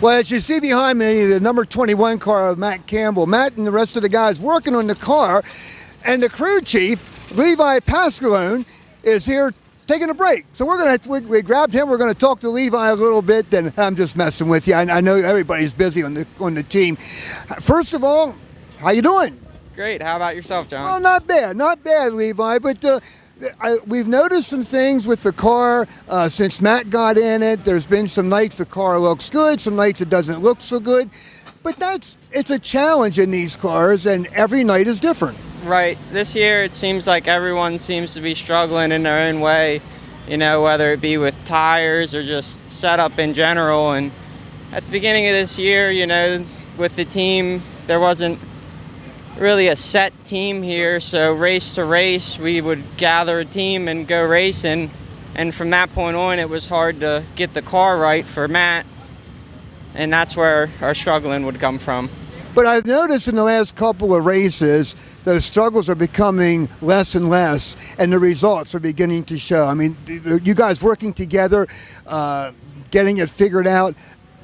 Well, as you see behind me, the number 21 car of Matt Campbell. Matt and the rest of the guys working on the car, and the crew chief, Levi Pasqualone, is here taking a break. So we grabbed him. We're going to talk to Levi a little bit. And I'm just messing with you. I know everybody's busy on the team. First of all, how you doing? Great. How about yourself, John? Well, not bad, Levi. But we've noticed some things with the car since Matt got in it. There's been some nights the car looks good, some nights it doesn't look so good. But it's a challenge in these cars, and every night is different. Right. This year it seems like everyone seems to be struggling in their own way, whether it be with tires or just setup in general. And at the beginning of this year, with the team, there wasn't really a set team here. So race to race, we would gather a team and go racing. And from that point on, it was hard to get the car right for Matt. And that's where our struggling would come from. But I've noticed in the last couple of races, those struggles are becoming less and less, and the results are beginning to show. I mean, you guys working together, getting it figured out,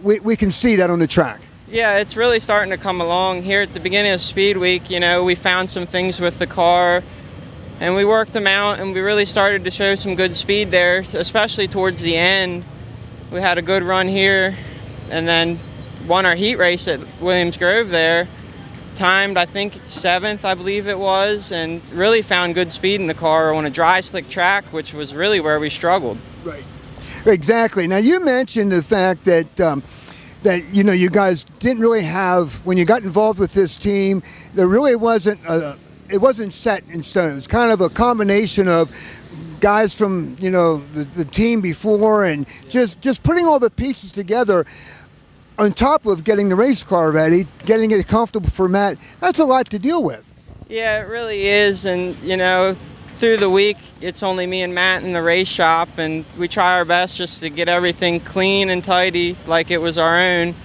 we can see that on the track. Yeah, it's really starting to come along. Here at the beginning of Speed Week, we found some things with the car, and we worked them out, and we really started to show some good speed there, especially towards the end. We had a good run here, and then won our heat race at Williams Grove there, timed I think 7th, I believe it was, and really found good speed in the car on a dry slick track, which was really where we struggled. Right. Exactly. Now you mentioned the fact that you guys didn't really have, when you got involved with this team, there really wasn't it wasn't set in stone. It was kind of a combination of guys from the team before, and just putting all the pieces together. On top of getting the race car ready, getting it comfortable for Matt, that's a lot to deal with. Yeah, it really is. And, through the week, it's only me and Matt in the race shop, and we try our best just to get everything clean and tidy like it was our own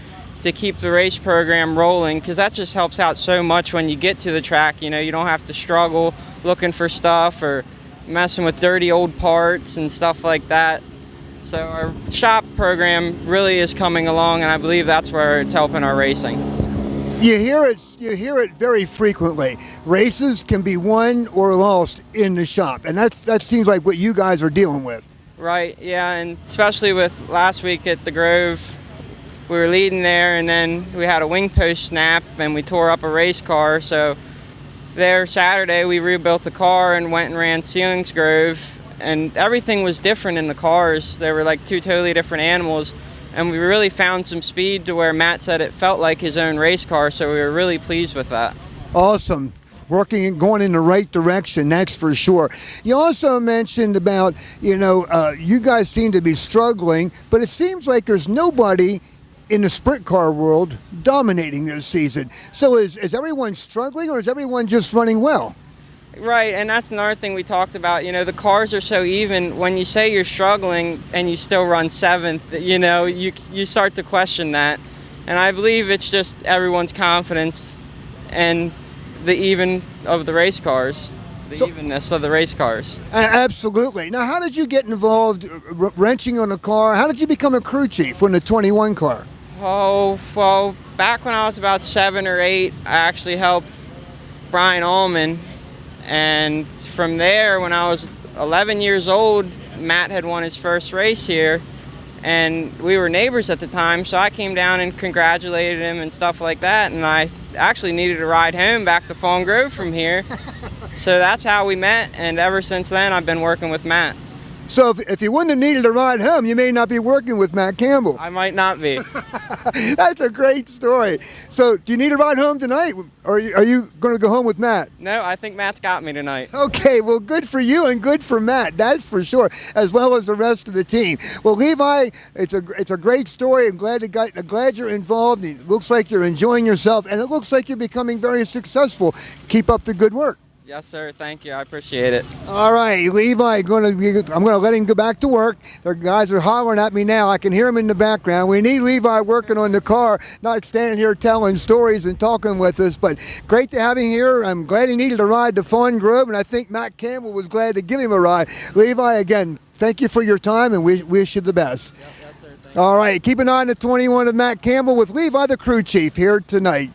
to keep the race program rolling, because that just helps out so much when you get to the track. You don't have to struggle looking for stuff or messing with dirty old parts and stuff like that. So our shop program really is coming along, and I believe that's where it's helping our racing. You hear it very frequently. Races can be won or lost in the shop, and that seems like what you guys are dealing with. Right, yeah, and especially with last week at the Grove, we were leading there, and then we had a wing post snap, and we tore up a race car. So there Saturday, we rebuilt the car and went and ran Ceilings Grove. And everything was different in the cars. They were like two totally different animals. And we really found some speed to where Matt said it felt like his own race car. So we were really pleased with that. Awesome. Working and going in the right direction, that's for sure. You also mentioned about, you guys seem to be struggling, but it seems like there's nobody in the sprint car world dominating this season. So is everyone struggling, or is everyone just running well? Right, and that's another thing we talked about. The cars are so even. When you say you're struggling and you still run 7th, you start to question that. And I believe it's just everyone's confidence and the even of the race cars, evenness of the race cars. Absolutely. Now, how did you get involved wrenching on the car? How did you become a crew chief on the 21 car? Oh, well, back when I was about 7 or 8, I actually helped Brian Allman. And from there, when I was 11 years old, Matt had won his first race here, and we were neighbors at the time, so I came down and congratulated him and stuff like that, and I actually needed a ride home back to Fawn Grove from here. So that's how we met, and ever since then, I've been working with Matt. So if you wouldn't have needed a ride home, you may not be working with Matt Campbell. I might not be. That's a great story. So do you need a ride home tonight, or are you going to go home with Matt? No, I think Matt's got me tonight. Okay, well, good for you and good for Matt, that's for sure, as well as the rest of the team. Well, Levi, it's a great story. I'm glad you're involved. It looks like you're enjoying yourself, and it looks like you're becoming very successful. Keep up the good work. Yes, sir. Thank you. I appreciate it. All right, Levi, I'm going to let him go back to work. The guys are hollering at me now. I can hear them in the background. We need Levi working on the car, not standing here telling stories and talking with us. But great to have him here. I'm glad he needed a ride to Fawn Grove, and I think Matt Campbell was glad to give him a ride. Levi, again, thank you for your time, and we wish you the best. Yes, sir. All right, keep an eye on the 21 of Matt Campbell with Levi, the crew chief, here tonight.